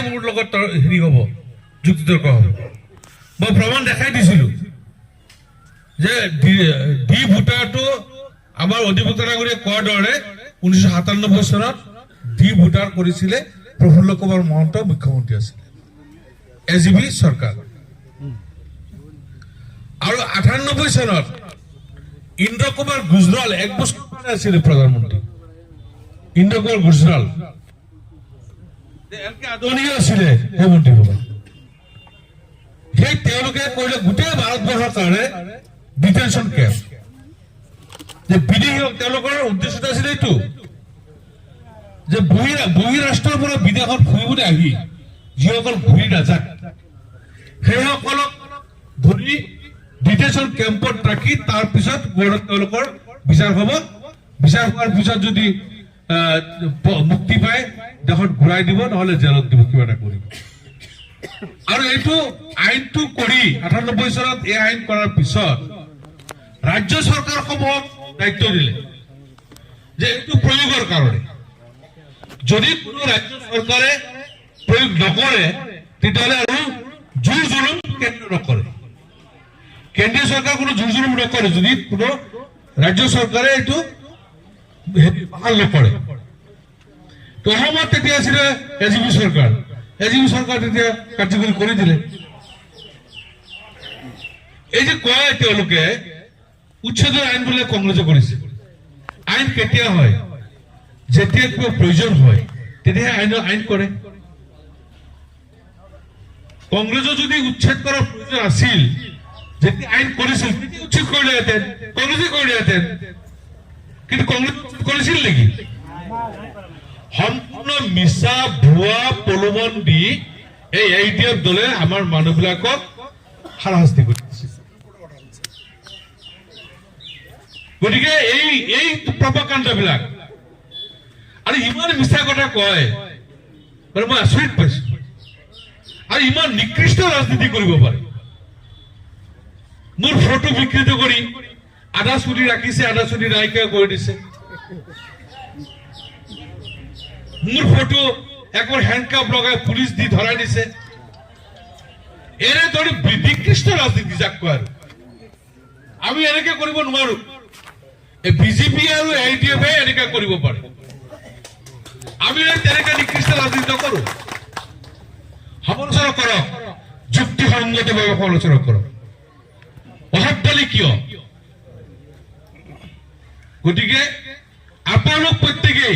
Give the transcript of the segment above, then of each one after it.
মোৰ লগত হেৰি হ'ব, যুক্তিতৰ্ক হ'ব। মই প্ৰমাণ দেখাই দিছিলো যে ডি ভোটাৰটো আমাৰ অধিভুক্ত নাগৰিকে কোৱাৰ দৰে 1997 চনত ডি ভোটাৰ কৰিছিলে প্ৰফুল্ল কুমাৰ মহন্ত মুখ্যমন্ত্ৰী আছিল, এজিবি চৰকাৰ। আৰু 98 চনত ইন্দ্ৰ কুমাৰ গুজৰাল 1 বছৰ আছিলে প্ৰধানমন্ত্ৰী। ইন্দ্ৰ কুমাৰ গুজৰাল আদৰণীয় আছিলে সেই মন্ত্ৰীসভা। সেই তেওঁলোকে কৰিলে গোটেই ভাৰতবৰ্ষৰ কাৰণে ডিটেনশ্যন কেম্প। যে বিদেশী তেওঁলোকৰ উদ্দেশ্যটো আছিলে এইটো যে বহিৰাষ্ট্ৰৰ পৰা বিদেশত ফুৰিবলৈ আহি যিসকল ঘূৰি নাযায় সেইসকলক ধৰি ডিটেনশ্যন কেম্পত ৰাখি তাৰ পিছত তেওঁলোকৰ বিচাৰ হ'ব। বিচাৰ হোৱাৰ পিছত যদি মুক্তি পায় দেশত ঘূৰাই দিব, নহলে জেলত দিব, কিবা এটা কৰিব। আৰু এইটো আইনটো কৰি 98 চনত এই আইন কৰাৰ পিছত ৰাজ্য চৰকাৰসমূহক দায়িত্ব দিলে যে এইটো প্ৰয়োগৰ কাৰণে যদি কোনো ৰাজ্য চৰকাৰে প্ৰয়োগ নকৰে তেতিয়াহ'লে আৰু জোৰ জুলুম কেন্দ্ৰ নকৰে। কেন্দ্ৰীয় চৰকাৰ কোনো জোৰ জুলুম নকৰে যদি কোনো ৰাজ্য চৰকাৰে এইটো ভাল নকৰে। তো অসমত তেতিয়া আছিলে এজিবি চৰকাৰ। এজিবি চৰকাৰ তেতিয়া কাৰ্যকৰী কৰি দিলে। এই যে কয় তেওঁলোকে উচ্ছেদৰ আইন বোলে কংগ্ৰেছে কৰিছে। আইন কেতিয়া হয়? যেতিয়া কিবা প্ৰয়োজন হয় তেতিয়াহে আইন কৰে। কংগ্ৰেছৰ যদি উচ্ছেদ কৰাৰ প্ৰয়োজন আছিল, যেতিয়া আইন কৰিছিল তেতিয়া উচ্ছেদ কৰিলেহেঁতেন, কংগ্ৰেছে কৰিলেহেঁতেন। কিন্তু কংগ্ৰেছ কৰিছিল নেকি? সম্পূৰ্ণ মিছা ভুৱা প্ৰলোভন দি এই ADF দলে আমাৰ মানুহবিলাকক হাৰাশাস্তি কৰিছে। গতিকে এই প্ৰপাগাণ্ডাবিলাক আৰু ইমান মিছা কথা কয়, মই আচৰিত পাইছো। আৰু ইমান নিকৃষ্ট ৰাজনীতি কৰিব পাৰে। মোৰ ফটো বিকৃত কৰি আধা চুলি ৰাখিছে, আধা চুলি নাইকিয়া কৰি দিছে। মোৰ ফটো একবাৰ হেণ্ডকাপ লগাই পুলিচ দি ধৰাই দিছে। এনেদৰে নিকৃষ্ট ৰাজনীতি যাক কয়। আমি এনেকে কৰিব নোৱাৰো। বিজেপি আৰু ADF এনেকে কৰিব পাৰে। আমি তেনেকে নিকৃষ্ট ৰাজনীতি নকৰো। সমালোচনা কৰক, যুক্তিসংগতভাৱে সমালোচনা কৰক। অসভ্যালি কিয়? গতিকে আপোনালোক প্ৰত্যেকেই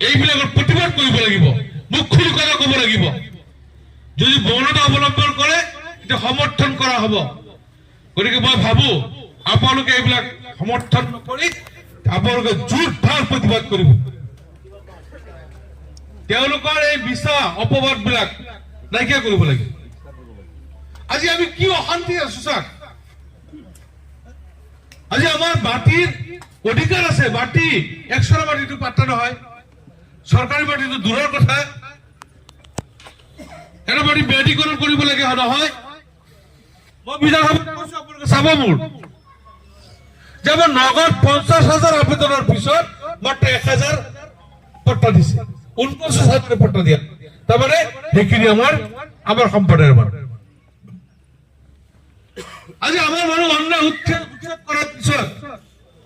এইবিলাকৰ প্ৰতিবাদ কৰিব লাগিব, মুখ খুলি কথা ক'ব লাগিব। যদি মৌনতা অৱলম্বন কৰে তেতিয়া সমৰ্থন কৰা হ'ব। গতিকে মই ভাবো আপোনালোকে এইবিলাক সমৰ্থন নকৰি আপোনালোকে জোৰদাৰ প্ৰতিবাদ কৰিব। তেওঁলোকৰ এই মিছা অপবাদবিলাক নাইকিয়া কৰিব লাগিব। আজি আমি কি অশান্তি আছো চাওক। আজি আমাৰ মাটিৰ অধিকাৰ আছে। মাটি একশৰ মাটিটো পাত্তা নহয়, চৰকাৰী মাটিটো দূৰৰ কথা। এটা মাটি ব্যধিকৰণ কৰিব লাগে নহয়। মই বিধানসভাত কৈছো, আপোনালোকে চাব মোৰ যে আমাৰ নগদ 50,000 আবেদনৰ পিছত মাত্ৰ 1,000 পট্টা দিছে। 49,000 পট্টা দিয়া, তাৰমানে সেইখিনি আমাৰ সম্প্ৰদায়ৰ মানুহ। আজি আমাৰ মানুহ অন্যায় উচ্ছেদ কৰাৰ পিছত,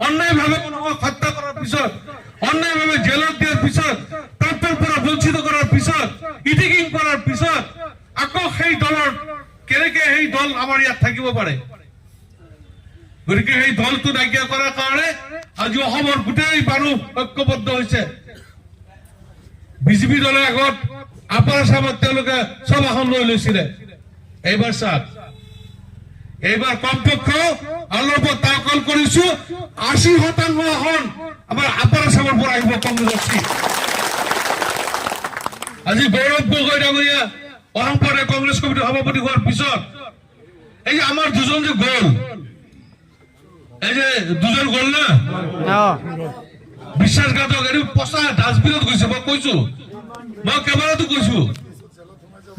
অন্যায়ভাৱে মানুহক হত্যা কৰাৰ পিছত, অন্যায়ভাৱে জেলত দিয়াৰ পিছত, প্ৰাপ্যৰ পৰা বঞ্চিত কৰাৰ পিছত, ইটিকিং কৰাৰ পিছত আকৌ সেই দলৰ কেনেকে সেই দল আমাৰ ইয়াত থাকিব পাৰে? গতিকে সেই দলটো নাইকিয়া কৰাৰ কাৰণে আজি অসমৰ গোটেই মানুহ ঐক্যবদ্ধ হৈছে। বিজেপি দলে আগত আপাৰ আছামত তেওঁলোকে চব আসন লৈ লৈছিলে। এইবাৰ চাওক, এইবাৰ কমপক্ষে অলপ তাকল কৰিছো 80% আসন আমাৰ আপাৰ আছামৰ পৰা আহিব কংগ্ৰেছৰ চিট। আজি গৌৰৱ গগৈ ডাঙৰীয়া অসম প্ৰদেশ কংগ্ৰেছ কমিটিৰ সভাপতি হোৱাৰ পিছত এই যে আমাৰ দুজন যে গ'ল, এই যে দুজন গ'ল না বিশ্বাসঘাতক, এইটো পচা ডাষ্টবিনত গৈছে। মই কৈছো, মই কেমেৰাটো কৈছো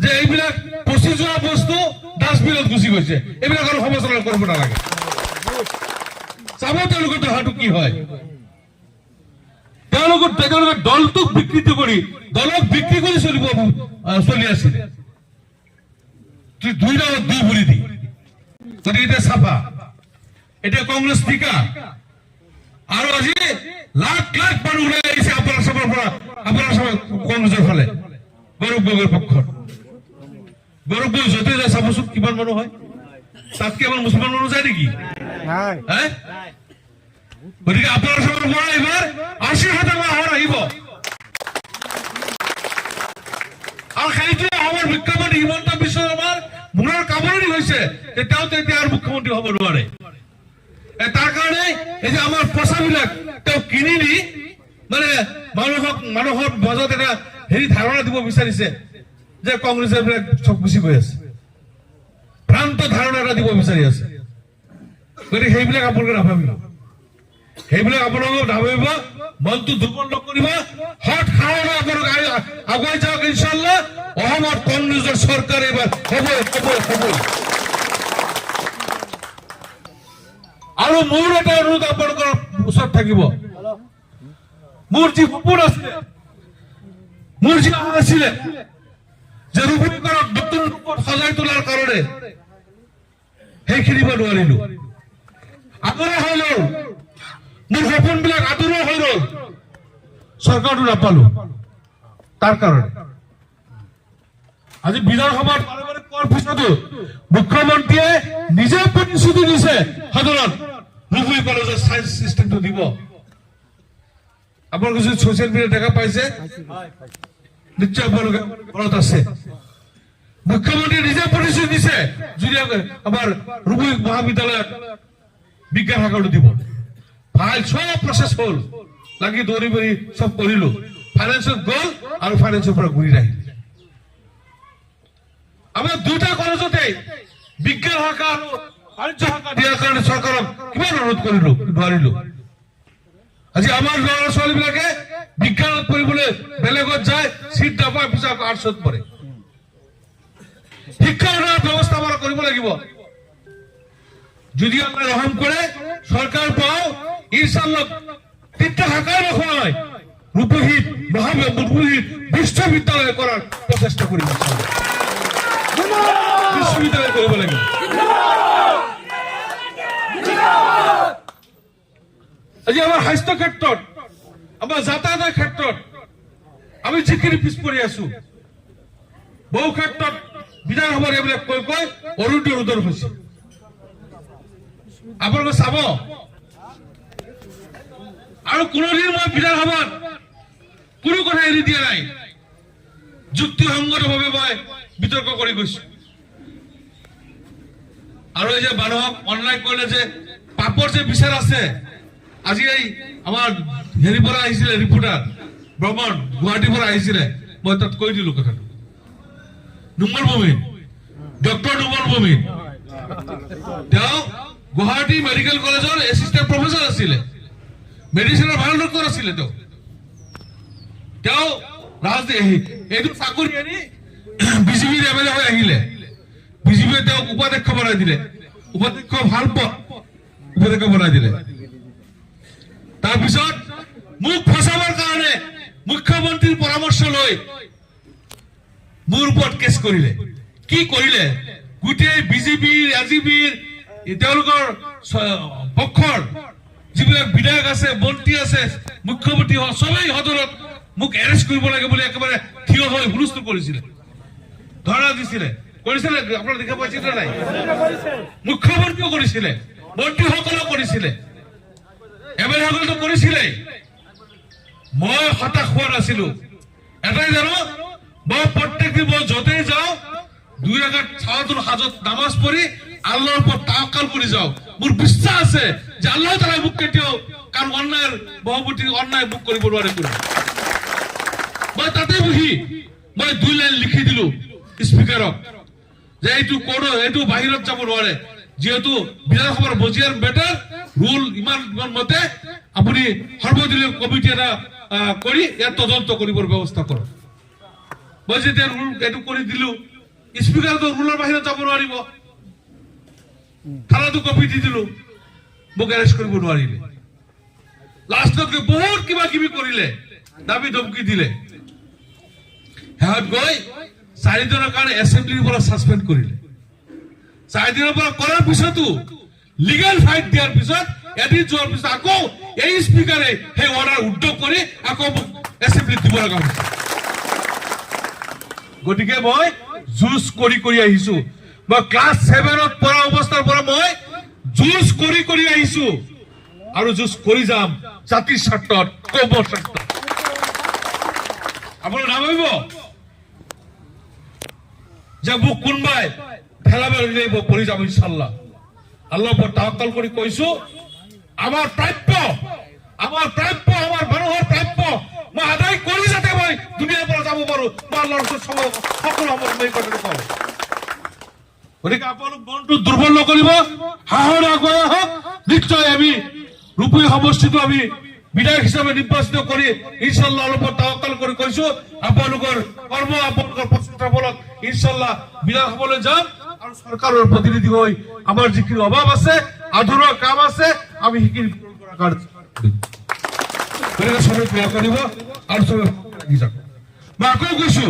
যে এইবিলাক পচি যোৱা বস্তু ডাষ্টবিনত গুচি গৈছে। এইবিলাক আৰু সমালোচনা কৰিব নালাগে। চাব তেওঁলোকৰ দেহাটো কি হয়। তেওঁলোকে দলটোক বিকৃতি কৰি দলক বিক্ৰি কৰি চলি আছিলে তুই 2 ৰাউন্ড 2 বুলি দি গতিকে এটা চাফা এটা কংগ্ৰেস টিকা আৰু আজি লাখ লাখ মানুহ ওলাই আহিছে আপোনাৰ সবৰ পৰা আপোনাৰ সব কংগ্ৰেছৰ ফালে গৌৰৱ গগৈৰ পক্ষত গৌৰৱ গগৈ যতে যায় চাবচোন কিমান মানুহ হয় তাতকে আমাৰ মুছলমান মানুহ যায় নেকি গতিকে আপোনাৰ সবৰ পৰা এবাৰ 80,000 মানুহ আহিব আৰু সেইটোৱে আমাৰ মুখ্যমন্ত্ৰী হিমন্ত বিশ্ব শৰ্মাৰ মনৰ কামনি হৈছে তেতিয়াও তেতিয়া আৰু মুখ্যমন্ত্ৰী হ'ব নোৱাৰে তাৰ কাৰণে এই যে আমাৰ পইচাবিলাক তেওঁ কিনি নি মানে মানুহৰ মাজত এটা হেৰি ধাৰণা দিব বিচাৰিছে যে কংগ্ৰেছৰ বিলাক চব গুচি গৈ আছে ভ্ৰান্ত ধাৰণা এটা দিব বিচাৰি আছে গতিকে সেইবিলাক আপোনালোকে নাভাবিব সেইবিলাক আপোনালোকে নাভাবিব মনটো দুৰ্বল নকৰিব হট সাহসে আপোনালোকে আগুৱাই যাওক ইনশাআল্লাহ অসমত কংগ্ৰেছৰ চৰকাৰ এবাৰ হ'বই আৰু মোৰ এটা অনুৰোধ আপোনালোকৰ ওচৰত থাকিব মোৰ যি সপোন আছিলে মোৰ যি আশা আছিলে যে ৰূপীকৰণক নতুন ৰূপত সজাই তোলাৰ কাৰণে সেইখিনি মই নোৱাৰিলো আদৰা হৈ গ'ল মোৰ সপোনবিলাক আদৰা হৈ গ'ল চৰকাৰটো নাপালো তাৰ কাৰণে আজি বিধানসভাত বাৰে কোৱাৰ পিছতো মুখ্যমন্ত্ৰীয়ে নিজে প্ৰতিশ্ৰুতি দিছে সদনত ৰূপী কলেজৰ চায়েন্স চিষ্টেমটো দিব আপোনালোকে যদি ছচিয়েল মিডিয়াত দেখা পাইছে নিশ্চয় আপোনালোকে ঘৰত আছে মুখ্যমন্ত্ৰীয়ে নিজে প্ৰতিশ্ৰুতি দিছে যদি আমাৰ ৰূপী মহাবিদ্যালয়ত বিজ্ঞান শাখাটো দিব ফাইল সব প্ৰচেছ হ'ল লাগি দৌৰি বহি সব কৰিলো ফাইনেন্সত গ'ল আৰু ফাইনেন্সৰ পৰা ঘূৰি আহিল আমাৰ দুটা কলেজতে বিজ্ঞান শাখা আৰু বাণিজ্য শাখা দিয়াৰ কাৰণে চৰকাৰক কিমান অনুৰোধ কৰিলো নোৱাৰিলো আজি আমাৰ ল'ৰা ছোৱালীবিলাকে বিজ্ঞানত পঢ়িবলৈ বেলেগত যায় চিট নাপায় পিছত আৰ্টছত পঢ়ে শিক্ষাৰ ব্যৱস্থা আমাৰ কৰিব লাগিব যদি আমৰা ৰহম কৰে সৰকাৰ পাও ইনশাআল্লাহ 3টা শাখাৰ নহয় ৰূপহীন ৰূপহীন বিশ্ববিদ্যালয় কৰাৰ প্ৰচেষ্টা কৰি বিশ্ববিদ্যালয় কৰিব লাগিব আজি আমাৰ স্বাস্থ্য ক্ষেত্ৰত আমাৰ যাতায়াতৰ ক্ষেত্ৰত আমি যিখিনি পিছ পৰি আছো বহু ক্ষেত্ৰত বিধানসভাৰ এইবিলাক কৈ কৈ অৰুণোদয় হৈছে আপোনালোকে চাব আৰু কোনোদিন মই বিধানসভাত কোনো কথা এৰি দিয়া নাই যুক্তিসংগতভাৱে মই বিতৰ্ক কৰি গৈছো আৰু এই যে মানুহক অনলাইন কৰিলে যে পাপৰ যে বিচাৰ আছে আজি এই আমাৰ হেৰি পৰা আহিছিলে ৰিপৰ্টাৰ ব্ৰহ্মণ গুৱাহাটীৰ পৰা আহিছিলে মই তাত কৈ দিলো কথাটো নুমল ভূমি ডক্টৰ নুমল ভূমি তেওঁ গুৱাহাটী মেডিকেল কলেজৰ এছিষ্টেণ্ট প্ৰফেচৰ আছিলে মেডিচিনৰ ভাল ডক্টৰ আছিলে তেওঁ এইটো চাকৰি এৰি বিজেপিৰ এমএলএ হৈ আহিলে বিজেপিয়ে তেওঁক উপাধ্যক্ষ বনাই দিলে উপাধ্যক্ষ ভাল পদ উপাধ্যক্ষ বনাই দিলে তাৰপিছত মোক ফচাবৰ কাৰণে মুখ্যমন্ত্ৰীৰ পৰামৰ্শ লৈ মোৰ ওপৰত কেছ কৰিলে কি কৰিলে গোটেই বিজেপিৰ এজিপিৰ তেওঁলোকৰ পক্ষৰ যিবিলাক বিধায়ক আছে মন্ত্ৰী আছে মুখ্যমন্ত্ৰী সবেই সদনত মোক এৰেষ্ট কৰিব লাগে বুলি একেবাৰে থিয় হৈ হুলস্থুল কৰিছিলে ধৰা দিছিলে কৰিছিলে আপোনালোকে দেখা পাইছে নে নাই মুখ্যমন্ত্ৰীও কৰিছিলে মন্ত্ৰীসকলেও কৰিছিলে এমএলএসকলেতো কৰিছিলে মই হতাশ হোৱা নাছিলো এটাই জানো মই প্ৰত্যেক দিন মই য'তেই যাওঁ 2 ৰাকাত সালাতুল হাজত নামাজ পঢ়ি আল্লাহৰ ওপৰত তাৱাক্কুল কৰি যাওঁ মোৰ বিশ্বাস আছে যে আল্লাহ তাআলা মোক কেতিয়াও কাৰণ অন্যায়ৰ বহুমতি অন্যায় মোক কৰিব নোৱাৰে মই তাতে বহি মই 2 লাইন লিখি দিলো স্পিকাৰক যে এইটো বাহিৰত যাব নোৱাৰে যেহেতু বিধানসভাৰ বজিয়াৰ বেটাৰ ৰুল ইমান মতে আপুনি সৰ্বদলীয় কমিটি এটা কৰি ইয়াত তদন্ত কৰিবৰ ব্যৱস্থা কৰক মই যেতিয়া ৰুল এইটো কৰি দিলো স্পিকাৰটো ৰুলৰ বাহিৰত যাব নোৱাৰিব থানাটো কপি দি দিলো মোক এৰেষ্ট কৰিব নোৱাৰিলে লাষ্টত বহুত কিবা কিবি কৰিলে দাবী ধমকি দিলে সিহঁত গৈ 4 দিনৰ কাৰণে এছেম্বলিৰ পৰা ছাছপেণ্ড কৰিলে। 4 দিনৰ পৰা কৰাৰ পিছতো লিগেল ফাইট দিয়াৰ পিছত এদিন যোৱাৰ পিছত আকৌ এই স্পিকাৰে সেই অৰ্ডাৰ উদ্যোগ কৰি আকৌ এছেম্বলিত দিব লগা হৈছে। গতিকে মই যুঁজ কৰি আহিছো। মই ক্লাছ 7ত পঢ়া অৱস্থাৰ পৰা মই যুঁজ কৰি আহিছো আৰু যুঁজ কৰি যাম জাতিৰ স্বাৰ্থত, কমৰ স্বাৰ্থত। আপোনালোকে নাভাবিব যে মোক কোনোবাই ঠেলাবাৰ দিলে পৰি যাম ইনশাআল্লাহ। আল্লাহৰ ওপৰত তাৱাক্কুল কৰি কৈছো, আমাৰ প্ৰাপ্য, আমাৰ মানুহৰ প্ৰাপ্য মই আদায় কৰি যাতে মই দুনিয়াৰ পৰা যাব পাৰো, মই আল্লাহৰ ওচৰত সকলো সময় মই কথাটো কওঁ। গতিকে আপোনালোক মনটো দুৰ্বল নকৰিব, সাহস আগুৱাই আহক। নিশ্চয় আমি ৰূপী সমষ্টিটো আমি বিধায়ক হিচাপে নিৰ্বাচিত কৰি ইনশাআল্লাহ অলপ তাৱাক্কুল কৰি কৈছো, আপোনালোকৰ কৰ্ম, আপোনালোকৰ প্ৰচেষ্টাৰ ফলত ইনশাআল্লাহ বিধানসভালৈ যাম আৰু চৰকাৰৰ প্ৰতিনিধি হৈ আমাৰ যিখিনি অভাৱ আছে, আধৰুৱা কাম আছে, আমি সেইখিনি পূৰণ কৰাৰ কাৰণে গতিকে সবে দোৱা কৰিব আৰু সবে লাগি যাওক। মই আকৌ কৈছো,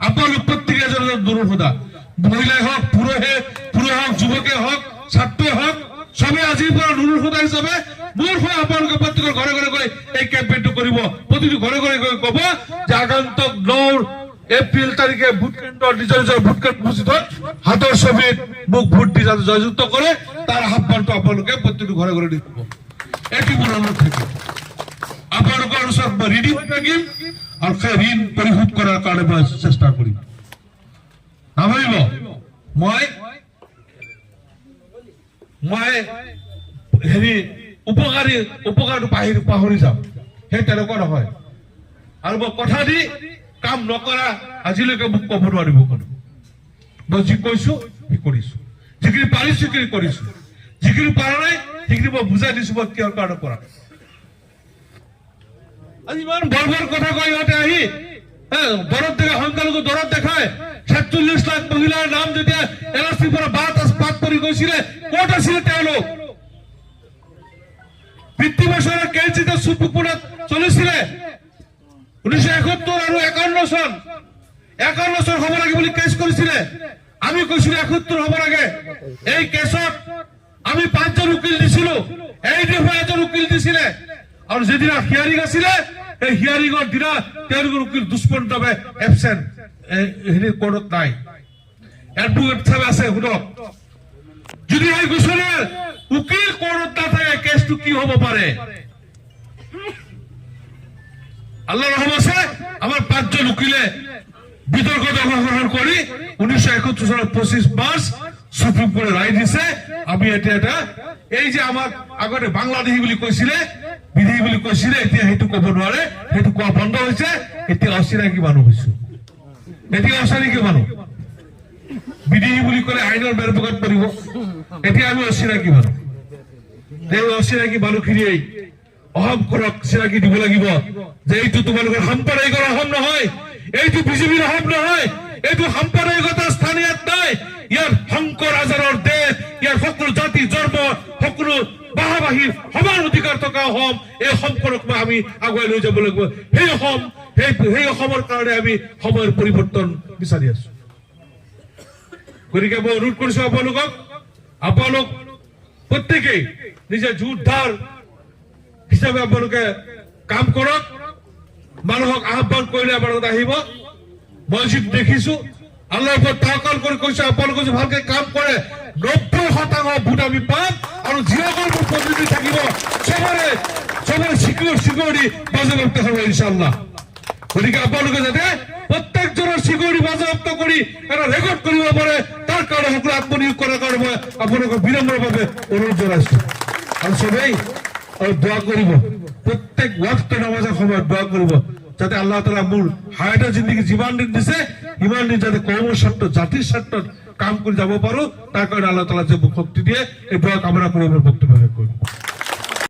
আপোনালোক প্ৰত্যেকে এজন নুৰুল হুদা, মহিলাই হওক, পুৰুষে হওক, যুৱকে হওক, ছাত্ৰই হওক, সবে আজিৰ পৰা নুৰুল হুদা হিচাপে মোৰ হৈ আপোনালোকে প্ৰত্যেকৰ ঘৰে ঘৰে গৈ এই কেম্পেইনটো কৰিব। প্ৰতিটো ঘৰে ঘৰে গৈ কব যে আগন্তুক 9 এপ্ৰিল তাৰিখে ভোট কেন্দ্ৰৰ নিজৰ ভোট কেন্দ্ৰ উপস্থিত হৈ হাতৰ ছবিত মোক ভোট দি যাতে জয়যুক্ত কৰে, তাৰ আহ্বানটো আপোনালোকে প্ৰত্যেকটো ঘৰে ঘৰে দি দিব। এইটো মোৰ অনুৰোধ থাকিব। আপোনালোকৰ ওচৰত মই ৰেডি হৈ থাকিম আৰু সেই ঋণ পৰিশোধ কৰাৰ কাৰণে মই চেষ্টা কৰিম। নাভাবিব মই হেৰি উপকাৰটো পাহৰি যাম, সেই তেনেকুৱা নহয়। আৰু মই কথা দি কাম নকৰা আজিলৈকে মোক ক'ব নোৱাৰিব কোনো। মই যি কৈছো সি কৰিছো, যিখিনি পাৰিছো সেইখিনি কৰিছো, যিখিনি পৰা নাই সেইখিনি মই বুজাই দিছো মই কিহৰ কাৰণে কৰা। আজি ইমান বৰ কথা কয় ইহঁতে আহি দৰদ দেখা, সংখ্যালঘু দৰদ দেখায়। ৪৭ লাখ মহিলাৰ নাম যেতিয়া NRCৰ পৰা বাদ পৰি গৈছিলে, ক'ত আছিলে তেওঁলোক? বৃত্তি বছৰৰ কেজিতে সুপ্ৰিমকোৰ্টত চলিছিলে 1971 আৰু 51 চন। 51 চন হ'ব লাগে বুলি কেছ কৰিছিলে। আমি কৈছিলো 71 হ'ব লাগে। এই কেছত আমি 5জন উকিল দিছিলো, ADF এজন উকিল দিছিলে। আৰু যেদিনা হিয়াৰিং আছিলে, এই হিয়াৰিঙৰ দিনা তেওঁলোকৰ উকিল দুষ্মন্তভাৱে এবচেণ্ট, হেৰি কোৰ্টত নাই। এডভোকেট চাবে আছে, শুনক। যদি এই গোচৰৰ উকিল কোৰ্টত নাথাকে কেছটো কি হ'ব পাৰে? আল্লাহ ৰহম আছে, আমাৰ 5জন উকিলে বিতৰ্কত অংশগ্ৰহণ কৰি 1971 চনৰ 25 মাৰ্চ সুপ্ৰিম কোৰ্টে ৰায় দিছে। আমি এটা এই যে আমাক আগতে বাংলাদেশী বুলি কৈছিলে, বিদেশী বুলি কৈছিলে, এতিয়া সেইটো ক'ব নোৱাৰে, সেইটো কোৱা বন্ধ হৈছে। এতিয়া অচিনাকি মানুহ হৈছো, এতিয়া অচিনাকি মানুহ। বিদেশী বুলি ক'লে আইনৰ বেৰবগাত পৰিব, এতিয়া আমি অচিনাকি মানুহ। এই অচিনাকি মানুহখিনিয়ে অহম কৰক, চিনাকি দিব লাগিব যে এইটো তোমালোকৰ সাম্প্ৰদায়িকৰ অহম নহয়, এইটো বিজেপিৰ অহম নহয়, এইটো সাম্প্ৰদায়িকতা স্থানীয়ত নাই। ইয়াৰ শংকৰ আজাৰৰ দেশ, ইয়াৰ সকলো জাতি ধৰ্ম, সকলো বাহাবাহীৰ সমান অধিকাৰ থকা অসম, এই অসমখনক আমি আগুৱাই লৈ যাব লাগিব। সেই অসম, সেই অসমৰ কাৰণে আমি সময়ৰ পৰিৱৰ্তন বিচাৰি আছো। গতিকে মই অনুৰোধ কৰিছো আপোনালোক প্ৰত্যেকেই নিজে যোদ্ধাৰ হিচাপে আপোনালোকে কাম কৰক। মানুহক আহ্বান কৰিলে আপোনালোকে আহিব। মই যি দেখিছো, আল্লাহৰ ওপৰত তাৱাক্কুল কৰি কৈছো, আপোনালোকে যদি ভালকে কাম কৰে 90% ভোট আমি পাম। আৰু যিসকল মোৰ প্ৰতিনিধি থাকিব চবৰে চিকিউৰিটি বাজেয়াপ্ত হ'ব ইনশাআল্লাহ। গতিকে আপোনালোকে যাতে প্ৰত্যেকজনৰ চিকিউৰিটি বাজেয়াপ্ত কৰি এটা ৰেকৰ্ড কৰিব পাৰে, তাৰ কাৰণে সকলো আত্মনিয়োগ কৰাৰ কাৰণে মই আপোনালোকক বিনম্ৰভাৱে অনুৰোধ জনাইছো। আৰু চবেই দোয়া কৰিব, প্ৰত্যেক ওয়াক্ত নামাজেৰ সময় দোয়া কৰব যাতে আল্লাহ তাআলা মোৰ হায়াতেৰ জিন্দগি যিমান দিন দিছে ইমান দিন যাতে কৌমৰ স্বাৰ্থ, জাতিৰ স্বাৰ্থ কাম কৰে যাব পাৰো, তার কারণে আল্লাহ তাআলা যে শক্তি দিয়ে এই দোয়া কামনা করে আমার বক্তব্য